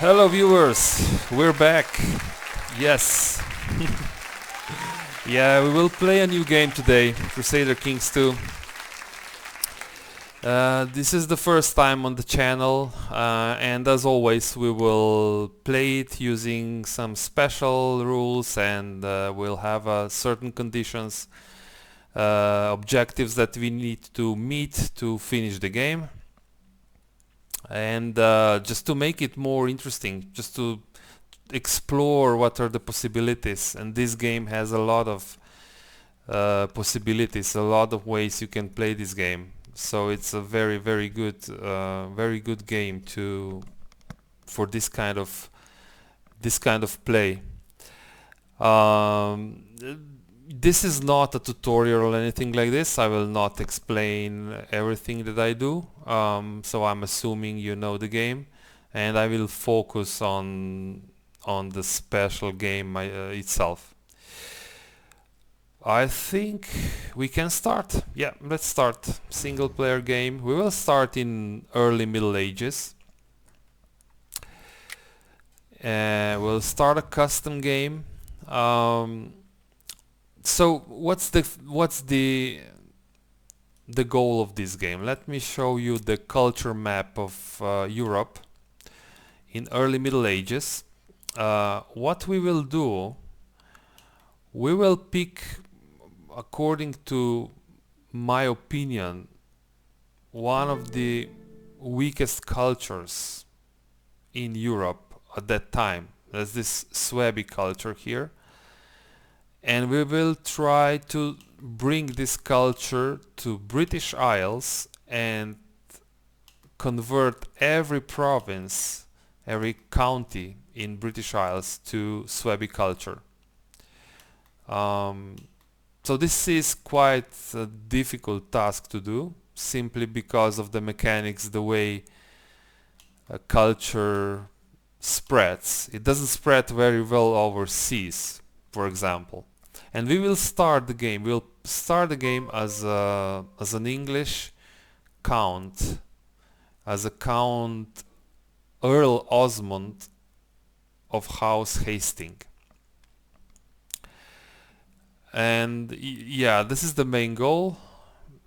Hello viewers, we're back. Yes. Yeah, we will play a new game today, Crusader Kings 2. This is the first time on the channel, and as always we will play it using some special rules, and we'll have certain conditions, objectives that we need to meet to finish the game. And just to make it more interesting, just to explore what are the possibilities, and this game has a lot of possibilities, a lot of ways you can play this game. So it's a very good game for this kind of play. This is not a tutorial or anything like this. I will not explain everything that I do. So I'm assuming you know the game, and I will focus on the special game itself. I think we can start. Yeah, let's start. Single player game. We will start in early Middle Ages. We'll start a custom game. So what's the goal of this game? Let me show you the culture map of Europe in early Middle Ages. What we will do, we will pick, according to my opinion, one of the weakest cultures in Europe at that time. There's this Suebi culture here, and we will try to bring this culture to British Isles and convert every province, every county in British Isles to Suebi culture. So this is quite a difficult task to do, simply because of the mechanics, the way a culture spreads. It doesn't spread very well over seas, for example. And we will start the game. We'll start the game as an English count, as a Count Earl Osmond of House Hastings. And yeah, this is the main goal.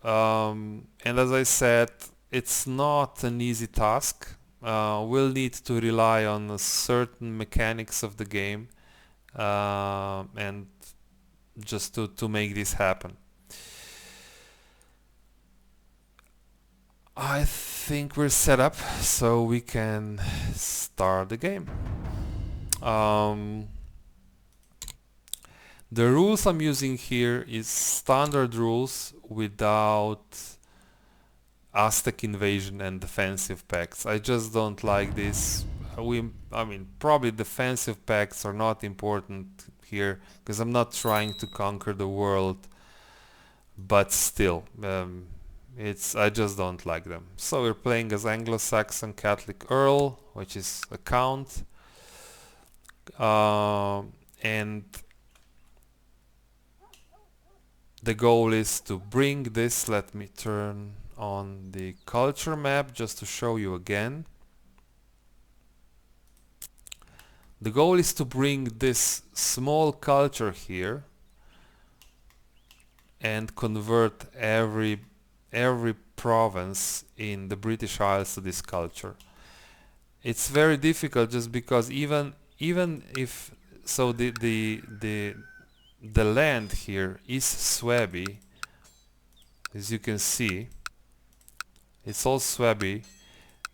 And as I said, it's not an easy task. We'll need to rely on a certain mechanics of the game, and just to make this happen. I think we're set up, so we can start the game. The rules I'm using here is standard rules without Aztec invasion and defensive pacts. I just don't like this. I mean, probably defensive pacts are not important here, because I'm not trying to conquer the world, but still, I just don't like them. So we're playing as Anglo-Saxon Catholic Earl, which is a count, and the goal is to bring this. Let me turn on the culture map just to show you again. The goal is to bring this small culture here and convert every province in the British Isles to this culture. It's very difficult, just because even if so the land here is Suebi, as you can see, it's all Suebi,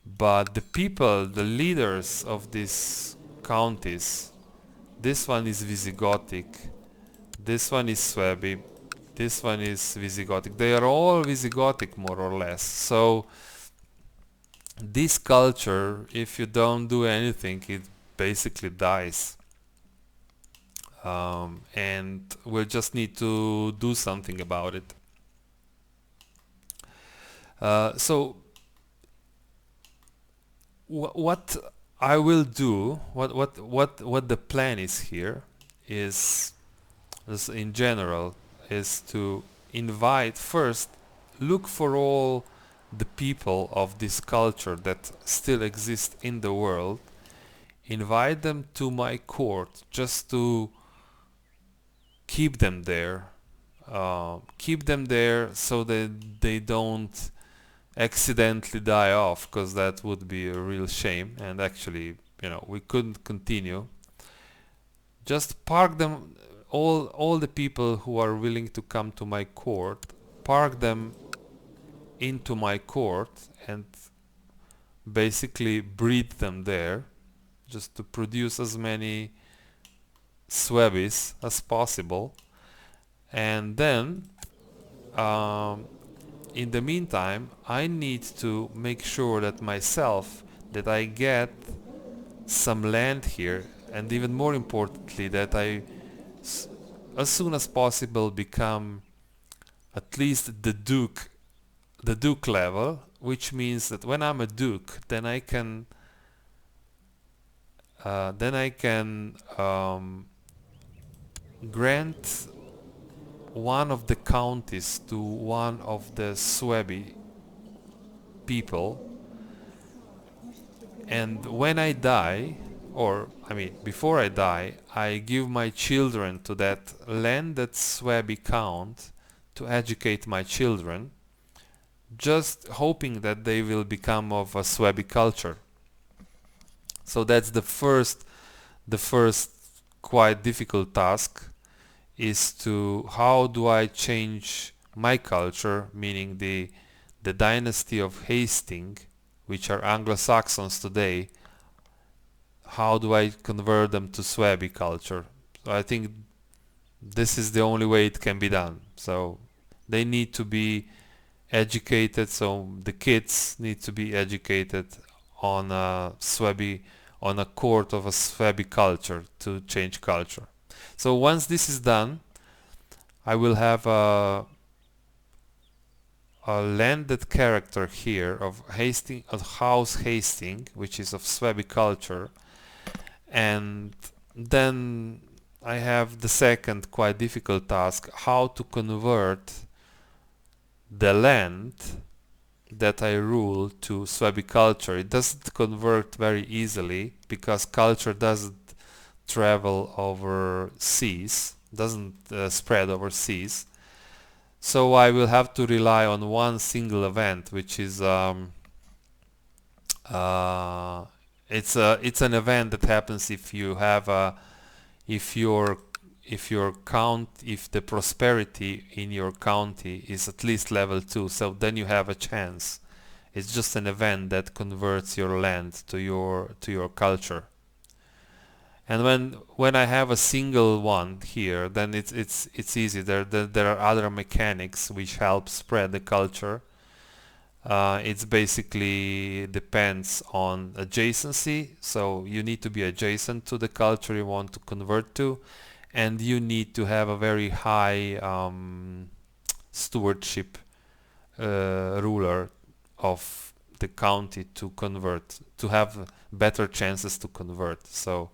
but the people, the leaders of these counties, this one is Visigothic, this one is Suebi, this one is Visigothic. They are all Visigothic, more or less. So this culture, if you don't do anything, it basically dies. And we'll just need to do something about it. So what I will do, what the plan is here is in general, is to invite first, look for all the people of this culture that still exist in the world, invite them to my court just to keep them there. Keep them there so that they don't accidentally die off, because that would be a real shame, and actually, you know, we couldn't continue. Just park them, all the people who are willing to come to my court, park them into my court and basically breed them there, just to produce as many Suebis as possible. And then in the meantime, I need to make sure that myself, that I get some land here, and even more importantly, that I as soon as possible become at least the duke level, which means that when I'm a duke, then I can grant one of the counties to one of the Suebi people, and when I die, or I mean before I die, I give my children to that landed Suebi count to educate my children, just hoping that they will become of a Suebi culture. So that's the first quite difficult task, is to how do I change my culture, meaning the dynasty of Hastings, which are Anglo-Saxons today, how do I convert them to Suebi culture? So I think this is the only way it can be done. So they need to be educated, so the kids need to be educated on a Suebi, on a court of a Suebi culture, to change culture. So once this is done, I will have a landed character here of Hastings, of House Hastings, which is of Suebi culture, and then I have the second quite difficult task, how to convert the land that I rule to Suebi culture. It doesn't convert very easily because culture doesn't travel over seas, doesn't spread over seas. So I will have to rely on one single event, which is it's an event that happens if you have a if the prosperity in your county is at least level 2, so then you have a chance. It's just an event that converts your land to your culture. And when I have a single one here, then it's easy. There are other mechanics which help spread the culture. It's basically depends on adjacency, so you need to be adjacent to the culture you want to convert to, and you need to have a very high stewardship ruler of the county to convert, to have better chances to convert. So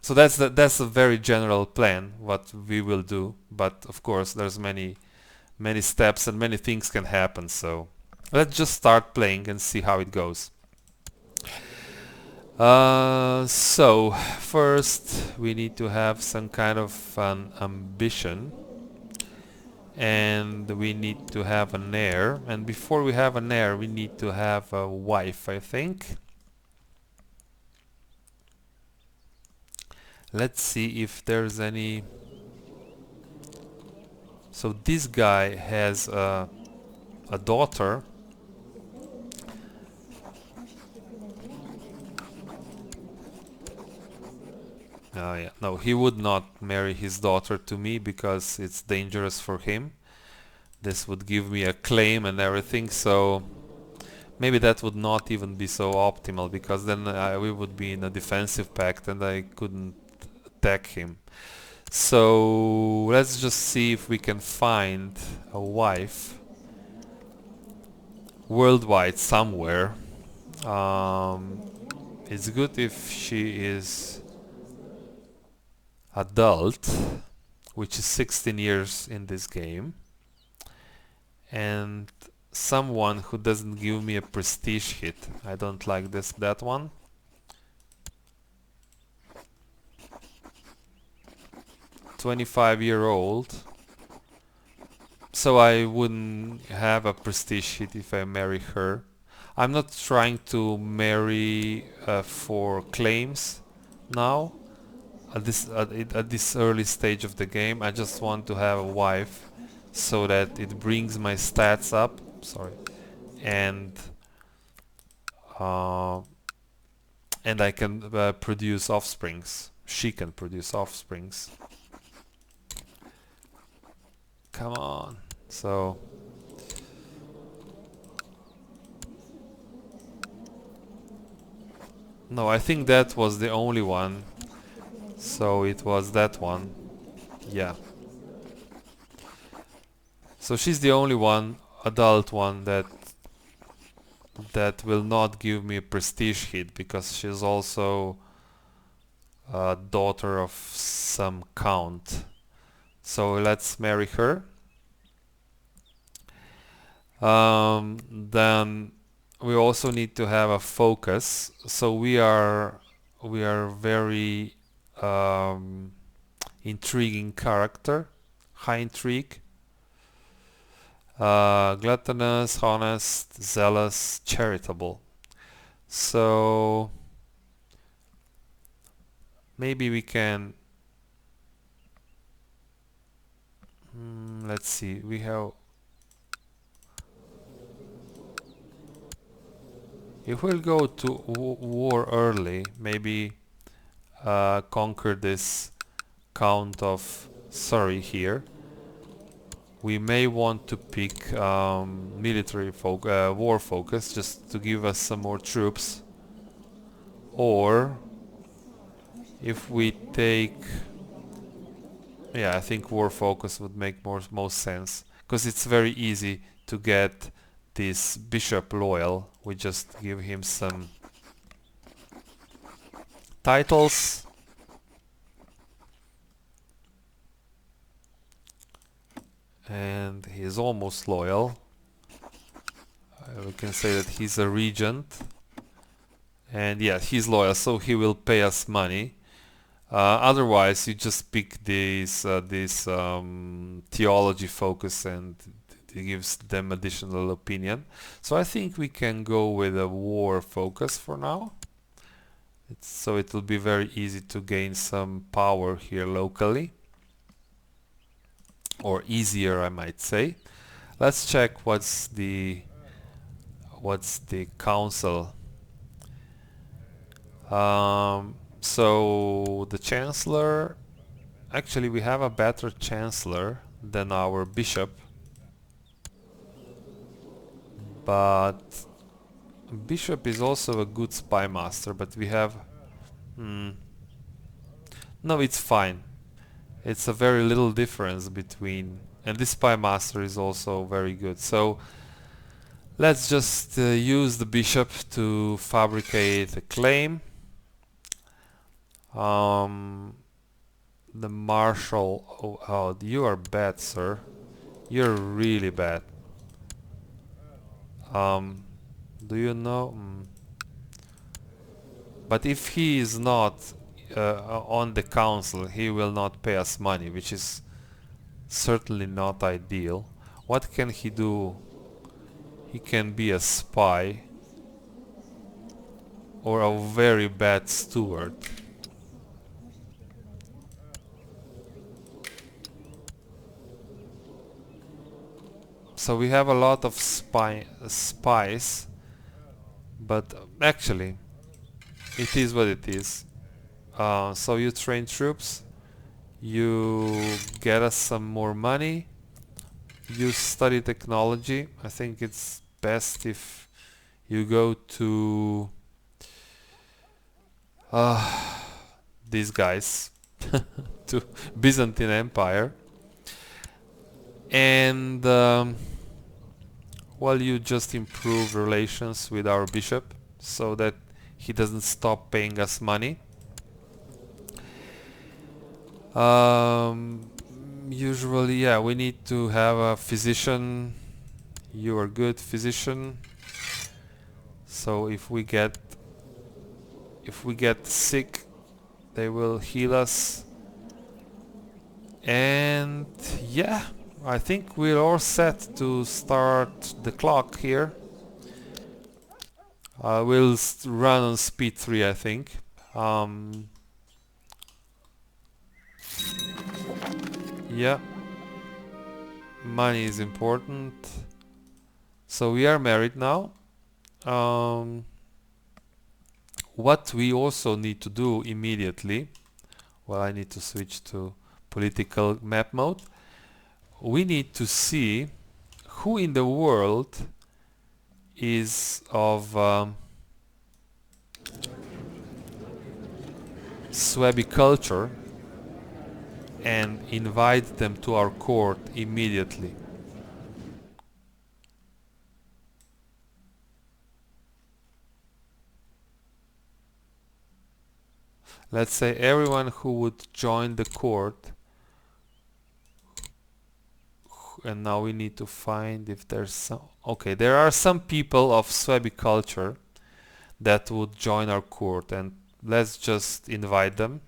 that's a very general plan what we will do, but of course there's many steps and many things can happen, so let's just start playing and see how it goes. So first we need to have some kind of an ambition, and we need to have an heir, and before we have an heir we need to have a wife, I think. Let's see if there's any. So this guy has a daughter. Yeah, no, he would not marry his daughter to me because it's dangerous for him. This would give me a claim and everything, so maybe that would not even be so optimal, because then we would be in a defensive pact and I couldn't attack him. So let's just see if we can find a wife worldwide somewhere. It's good if she is adult, which is 16 years in this game, and someone who doesn't give me a prestige hit. I don't like that one. 25-year-old, so I wouldn't have a prestige hit if I marry her. I'm not trying to marry for claims now. At this early stage of the game, I just want to have a wife so that it brings my stats up. Sorry, and uh, and I can produce offsprings. She can produce offsprings. Come on. So no, I think that was the only one. So it was that one. Yeah. So she's the only one, adult one, that will not give me a prestige hit, because she's also a daughter of some count. So let's marry her. Then we also need to have a focus. So we are very intriguing character, high intrigue. Gluttonous, honest, zealous, charitable. So maybe we can let's see, we have, if we'll go to war early, maybe conquer this Count of Surrey here. We may want to pick military war focus, just to give us some more troops. Or if we take, yeah, I think war focus would make most sense, because it's very easy to get this bishop loyal. We just give him some titles. And he is almost loyal. We can say that he's a regent. And yeah, he's loyal, so he will pay us money. Otherwise, you just pick this theology focus, and it gives them additional opinion. So I think we can go with a war focus for now. So it will be very easy to gain some power here locally, or easier, I might say. Let's check what's the council. So the chancellor, actually we have a better chancellor than our bishop, but bishop is also a good spy master, but we have no, it's fine. It's a very little difference between, and this spy master is also very good. So let's just use the bishop to fabricate a claim. The marshal, oh, you are bad, sir. You're really bad. Do you know? But if he is not on the council, he will not pay us money, which is certainly not ideal. What can he do? He can be a spy or a very bad steward. So we have a lot of spies, but actually it is what it is. So you train troops, you get us some more money, you study technology. I think it's best if you go to these guys, to Byzantine Empire, and well, you just improve relations with our bishop so that he doesn't stop paying us money. Usually, yeah, we need to have a physician. You are good physician. So if we get sick, they will heal us. And yeah, I think we're all set to start the clock here. We'll run on speed 3, I think. Yeah, money is important. So we are married now. What we also need to do immediately, well, I need to switch to political map mode. We need to see who in the world is of Suebi culture and invite them to our court immediately. Let's say everyone who would join the court, and now we need to find if there's some... Okay, there are some people of Suebi culture that would join our court, and let's just invite them.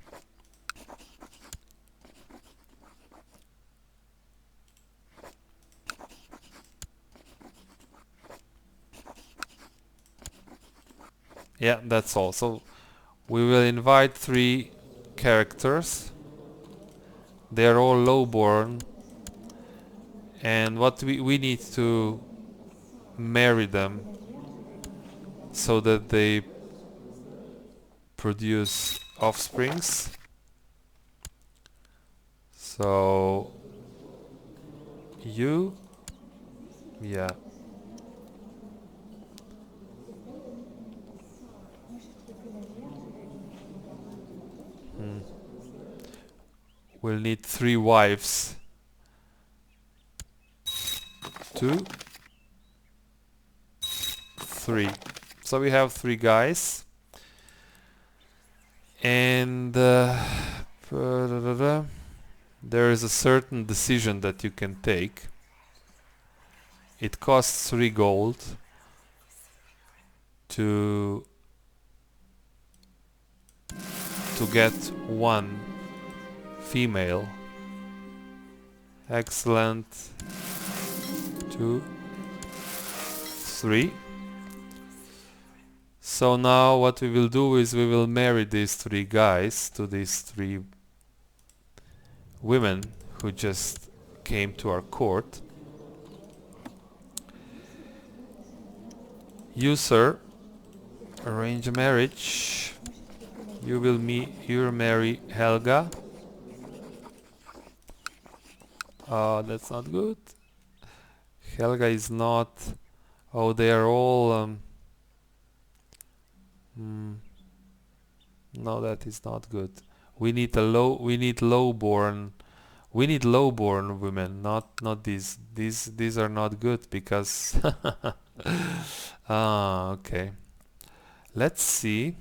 Yeah, that's all. So we will invite 3 characters. They are all lowborn, and what we need to marry them so that they produce offsprings. So you, yeah, we'll need 3 wives. 2, 3. So we have 3 guys, and there is a certain decision that you can take. It costs 3 gold to get 1 female. Excellent. 2, 3. So now what we will do is we will marry these 3 guys to these 3 women who just came to our court. You, sir, arrange a marriage. You'll marry Helga. That's not good. Helga is not... Oh, they are all... No, that is not good. We need lowborn women, not these. These are not good because okay. Let's see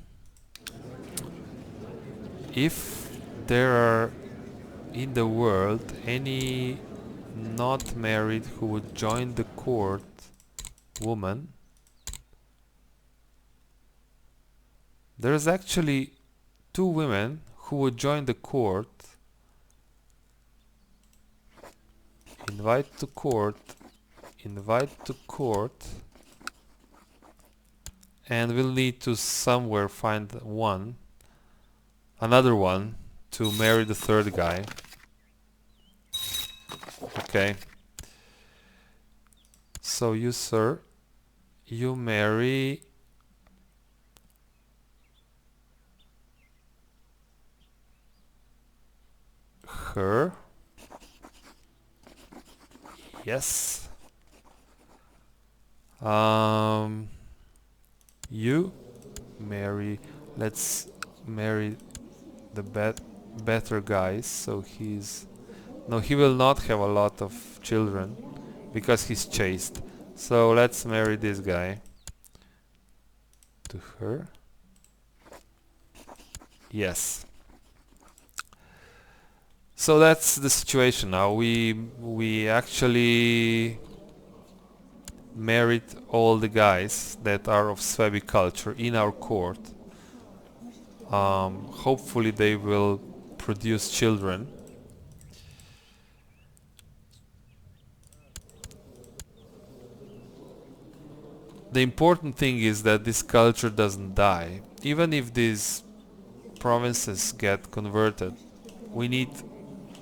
if there are in the world any not married who would join the court woman. There's actually 2 women who would join the court. Invite to court, and we'll need to somewhere find another one to marry the 3rd guy. Okay. So you, sir, you marry her. Yes. You marry... Let's marry the better guys. So he's... No, he will not have a lot of children because he's chaste. So let's marry this guy to her. Yes. So that's the situation now. We actually married all the guys that are of Suebi culture in our court. Hopefully they will produce children. the important thing is that this culture doesn't die. Even if these provinces get converted, we need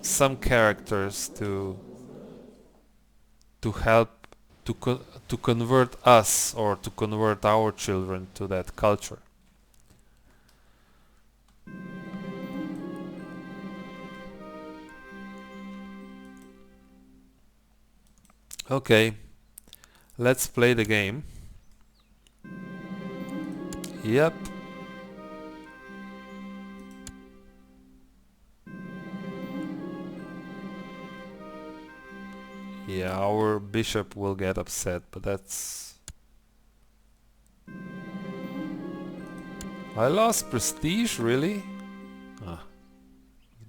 some characters to help to convert us or to convert our children to that culture. Okay, let's play the game. Yep. Yeah, our bishop will get upset, but that's... I lost prestige, really? Ah,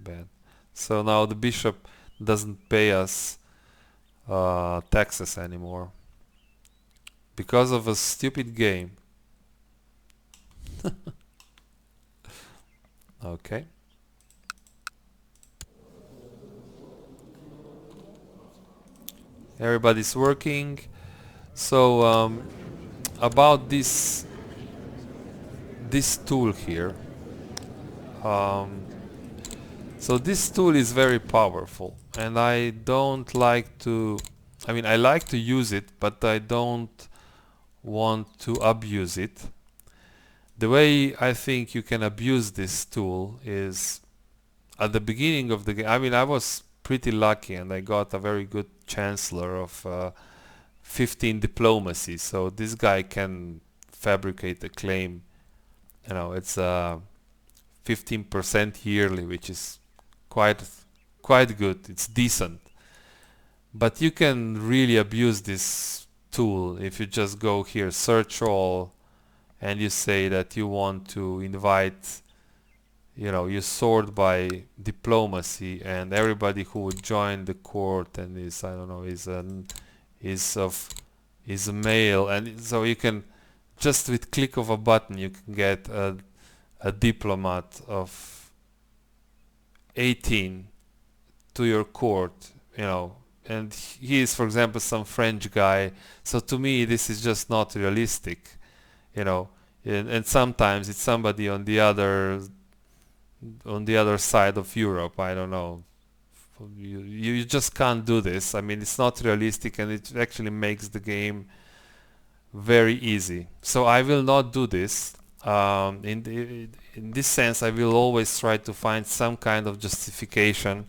bad. So now the bishop doesn't pay us taxes anymore because of a stupid game. Okay. Everybody's working. So about this tool here. So this tool is very powerful, and I don't like to... I mean, I like to use it, but I don't want to abuse it. The way I think you can abuse this tool is at the beginning of the game. I mean, I was pretty lucky and I got a very good chancellor of 15 diplomacy, so this guy can fabricate a claim. You know, it's 15% yearly, which is quite good. It's decent. But you can really abuse this tool if you just go here, search all, and you say that you want to invite, you know, you sort by diplomacy, and everybody who would join the court and is, I don't know, is a male, and so you can just with click of a button you can get a diplomat of 18 to your court, you know, and he is, for example, some French guy. So to me this is just not realistic, you know, and sometimes it's somebody on the other side of Europe. I don't know. You just can't do this. I mean, it's not realistic, and it actually makes the game very easy. So I will not do this. In this sense, I will always try to find some kind of justification.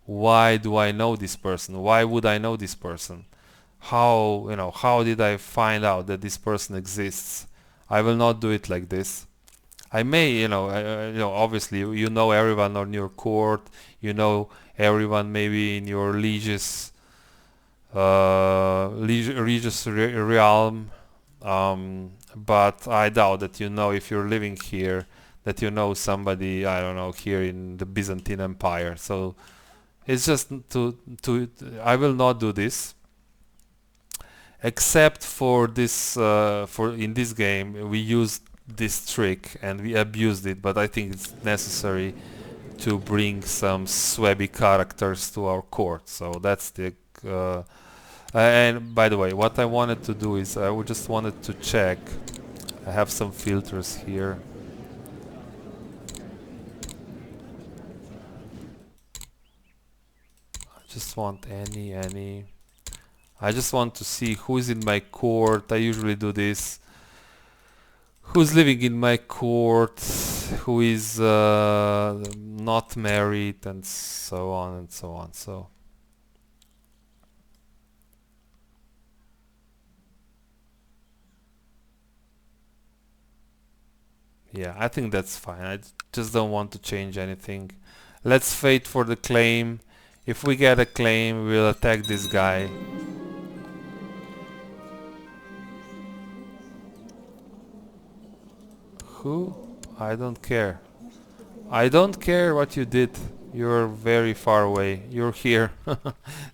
Why do I know this person? Why would I know this person? How, you know, how did I find out that this person exists? I will not do it like this. I may, you know, obviously you know everyone on your court, you know everyone maybe in your liege's realm, but I doubt that, you know, if you're living here, that you know somebody, I don't know, here in the Byzantine Empire. So it's just I will not do this, except for this, in this game we used this trick and we abused it, but I think it's necessary to bring some Suebi characters to our court. So that's the and by the way, what I wanted to do is I just wanted to check. I have some filters here. I just want any. I just want to see who is in my court. I usually do this. Who's living in my court, who is not married, and so on and so on. So yeah, I think that's fine. I just don't want to change anything. Let's wait for the claim. If we get a claim, we'll attack this guy. Who? I don't care. I don't care what you did. You're very far away. You're here.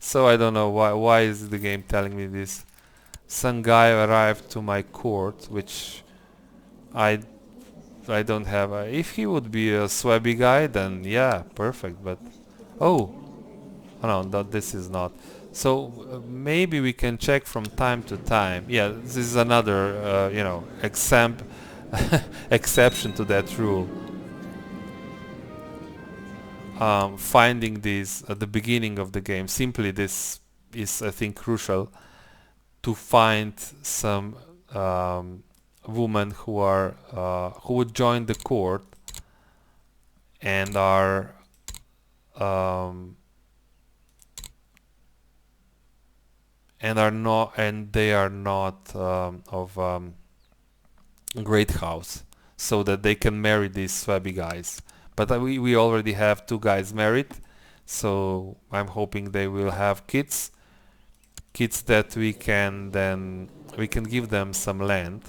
So I don't know why is the game telling me this. Some guy arrived to my court, which I don't have. If he would be a Suebi guy, then yeah, perfect. But oh no, this is not. So maybe we can check from time to time. Yeah, this is another, you know, exception to that rule. Finding these at the beginning of the game. Simply, this is, I think, crucial to find some women who would join the court and are um, they are not of great house, so that they can marry these Suebi guys. But we already have two guys married, so I'm hoping they will have kids that we can give them some land.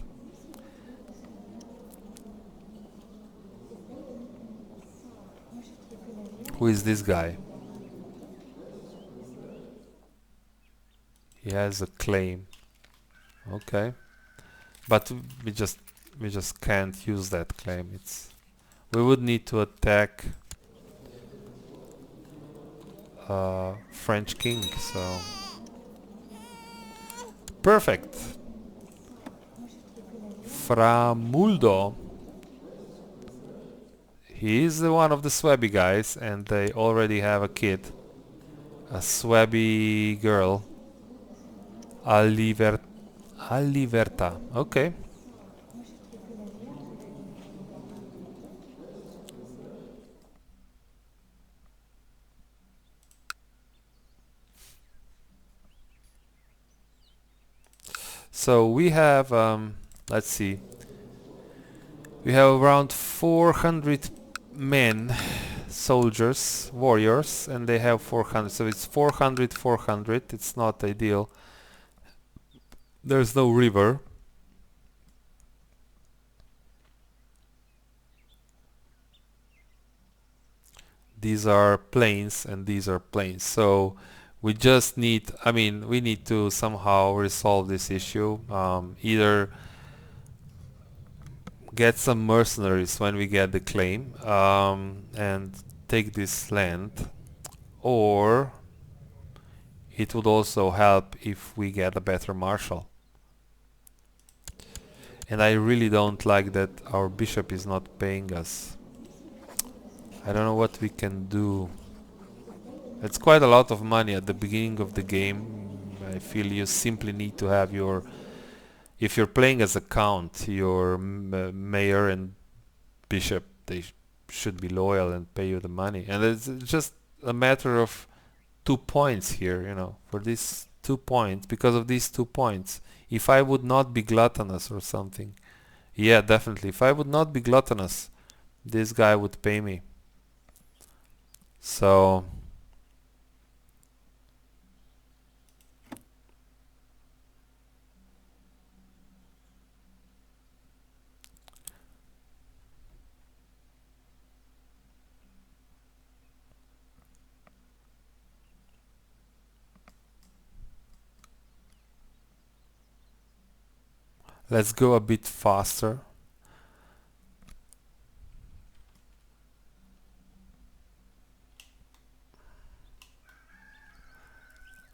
Who is this guy? He has a claim. Okay, but we just can't use that claim. We would need to attack French king. So perfect. Framuldo. He is one of the Suebi guys, and they already have a kid, a Suebi girl, Aliverta. Okay. So we have, let's see, we have around 400 men, soldiers, warriors, and they have 400. So it's 400, 400. It's not ideal. There's no river. These are plains and these are plains. So we just need, I mean, we need to somehow resolve this issue. Either get some mercenaries when we get the claim and take this land, or it would also help if we get a better marshal. And I really don't like that our bishop is not paying us. I don't know what we can do. It's quite a lot of money at the beginning of the game. I feel you simply need to have your, if you're playing as a count, your mayor and bishop, they should be loyal and pay you the money. And it's just a matter of 2 points here, you know, for these 2 points, because of these 2 points. If I would not be gluttonous or something, yeah, definitely. If I would not be gluttonous, this guy would pay me. So let's go a bit faster.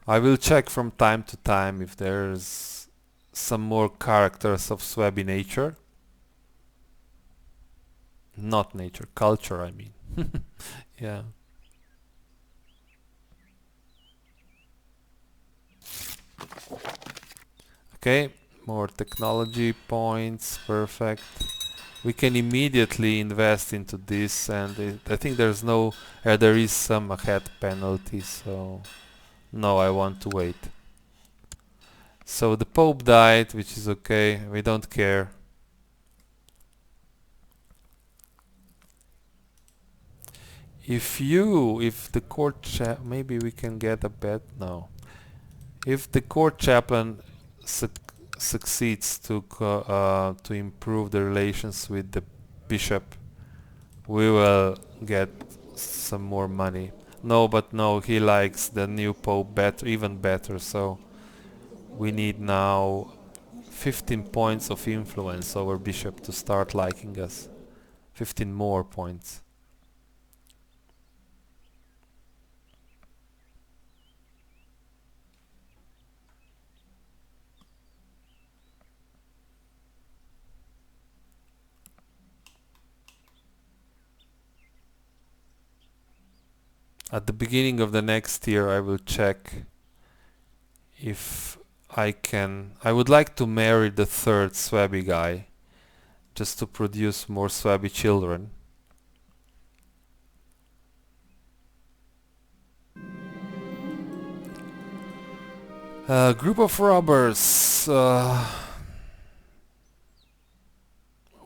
I will check from time to time if there's some more characters of Suebi nature. Not nature, culture, I mean. Yeah. Okay, more technology points, perfect. We can immediately invest into this, and I think there's no, there is some ahead penalty, so no, I want to wait. So the Pope died, which is okay, we don't care. If the court maybe we can get a bet, no. If the court chaplain succeeds to improve the relations with the bishop, we will get some more money. No, but no, he likes the new pope even better, so we need now 15 points of influence over bishop to start liking us. 15 more points. At the beginning of the next year I will check if I would like to marry the third Suebi guy just to produce more Suebi children. Group of robbers.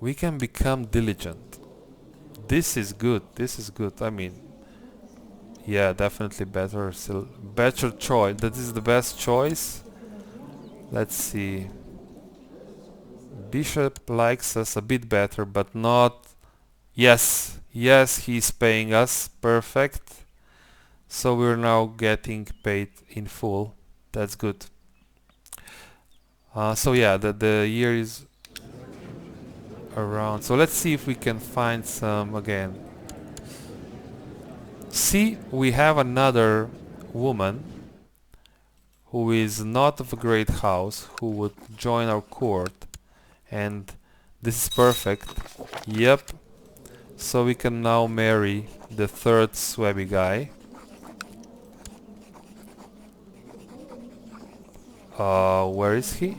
We can become diligent. This is good. This is good. I mean, yeah, definitely better. Still, better choice. That is the best choice. Let's see. Bishop likes us a bit better, but not. Yes, yes, he's paying us. Perfect. So we're now getting paid in full. That's good. So yeah, the year is around. So let's see if we can find some again. See, we have another woman who is not of a great house who would join our court, and this is perfect. Yep. So we can now marry the third Suebi guy. Where is he?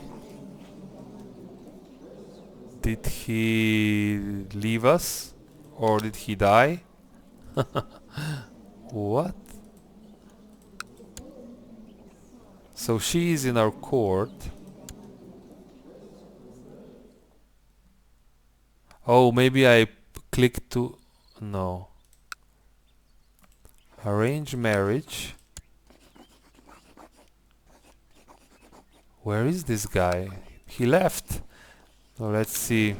Did he leave us? Or did he die? What? So she is in our court. Oh, maybe I clicked to... No. Arrange marriage. Where is this guy? He left. So let's see.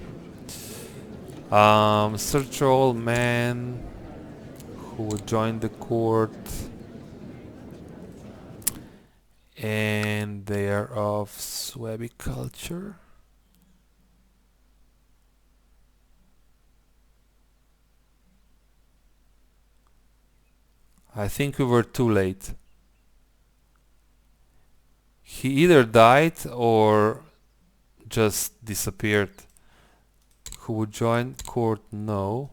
Search all men who would join the court. And they are of Suebi culture. I think we were too late. He either died or just disappeared. Who would join court? No.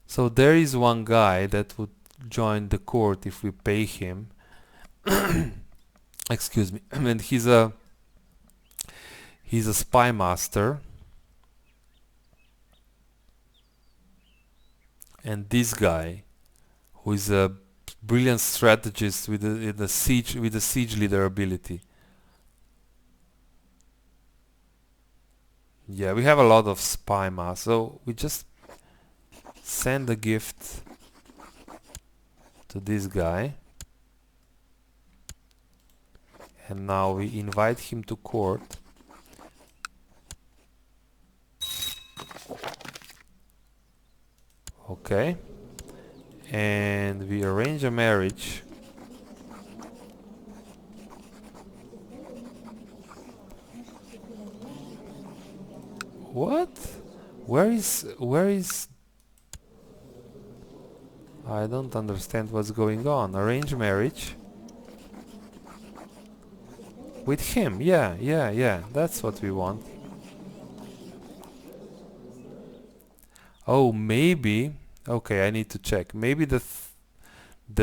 So there is one guy that would join the court if we pay him. Excuse me. And he's a spy master. And this guy, who is a brilliant strategist with the siege leader ability. Yeah, we have a lot of spy masters. So we just send a gift to this guy. And now we invite him to court. Okay. And we arrange a marriage. What? Where is I don't understand what's going on. Arrange marriage with him. Yeah. That's what we want. Oh, maybe. Okay, I need to check. Maybe the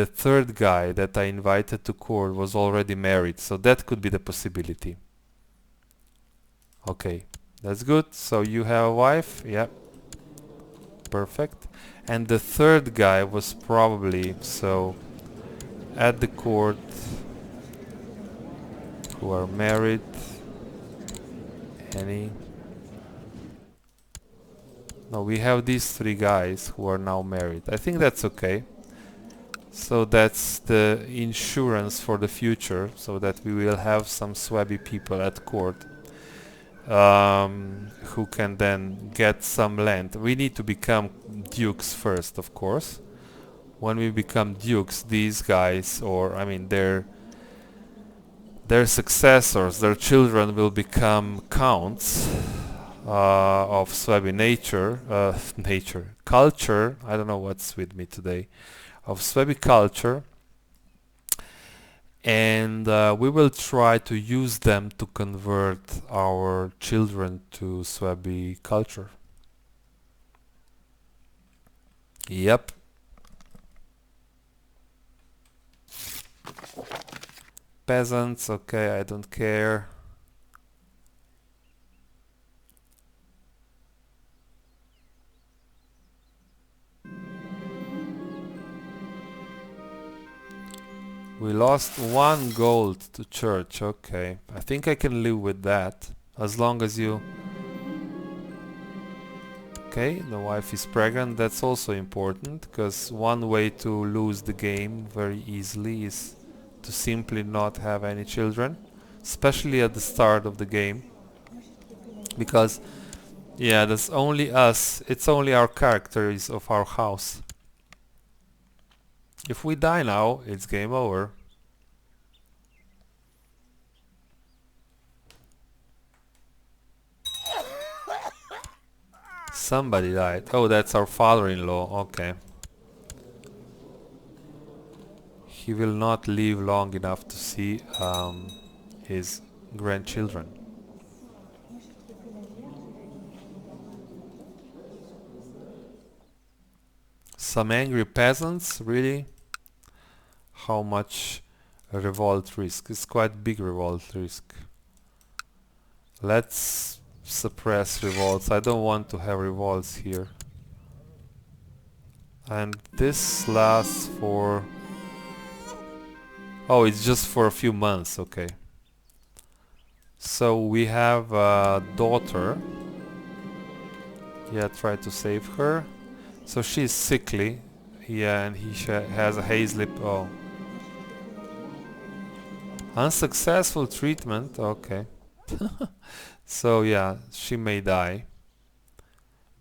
third guy that I invited to court was already married, so that could be the possibility. Okay, that's good. So you have a wife? Yep. Perfect. And the third guy was probably, so at the court, who are married. Any? No, we have these three guys who are now married. I think that's okay. So that's the insurance for the future, so that we will have some Suebi people at court who can then get some land. We need to become dukes first, of course. When we become dukes, these guys, or I mean their successors, their children will become counts of Suebi culture. I don't know what's with me today. Of Suebi culture. and we will try to use them to convert our children to Suebi culture. Yep. Peasants, okay, I don't care. We lost 1 gold to church, okay. I think I can live with that, as long as you... Okay, the wife is pregnant, that's also important, because one way to lose the game very easily is to simply not have any children, especially at the start of the game, because yeah, that's only us, it's only our characters of our house. If we die now, it's game over. Somebody died. Oh, that's our father-in-law, okay. He will not live long enough to see his grandchildren. Some angry peasants, really? How much revolt risk? It's quite big revolt risk. Let's suppress revolts. I don't want to have revolts here. And this lasts for... Oh, it's just for a few months, okay. So we have a daughter. Yeah, try to save her. So she's sickly. Yeah, and he has a haze lip. Oh. Unsuccessful treatment, okay. So yeah, she may die.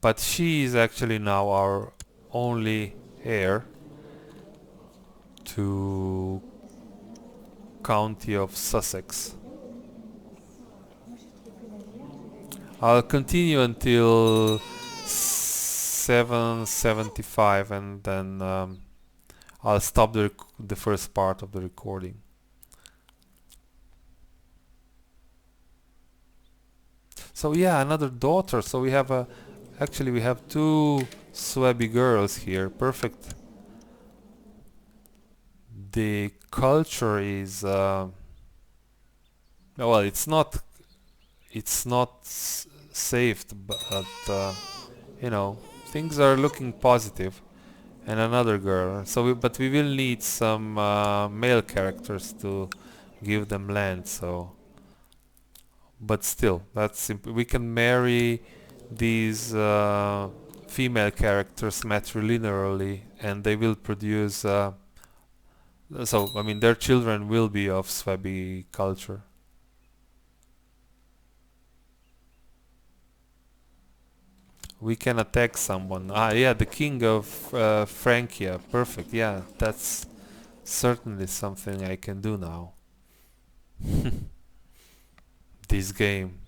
But she is actually now our only heir to County of Sussex. I'll continue until 775 and then I'll stop the first part of the recording. So yeah, another daughter. So we have actually we have 2 Suebi girls here. Perfect. The culture is well, it's not saved, but you know, things are looking positive. And another girl. So but we will need some male characters to give them land. So but still, that's we can marry these female characters matrilinearly, and they will produce so I mean their children will be of Suebi culture. We can attack someone. Ah yeah, the king of Francia. Perfect. Yeah, that's certainly something I can do now. This game.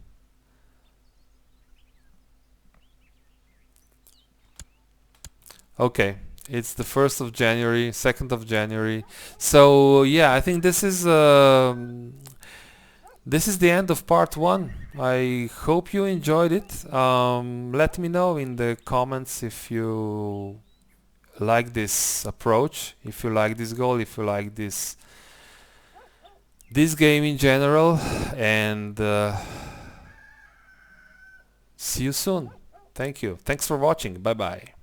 Okay, it's the 1st of January, 2nd of January. So yeah, I think this is the end of part 1. I hope you enjoyed it. Let me know in the comments if you like this approach, if you like this goal, if you like this game in general, and see you soon. Thank you. Thanks for watching. Bye bye.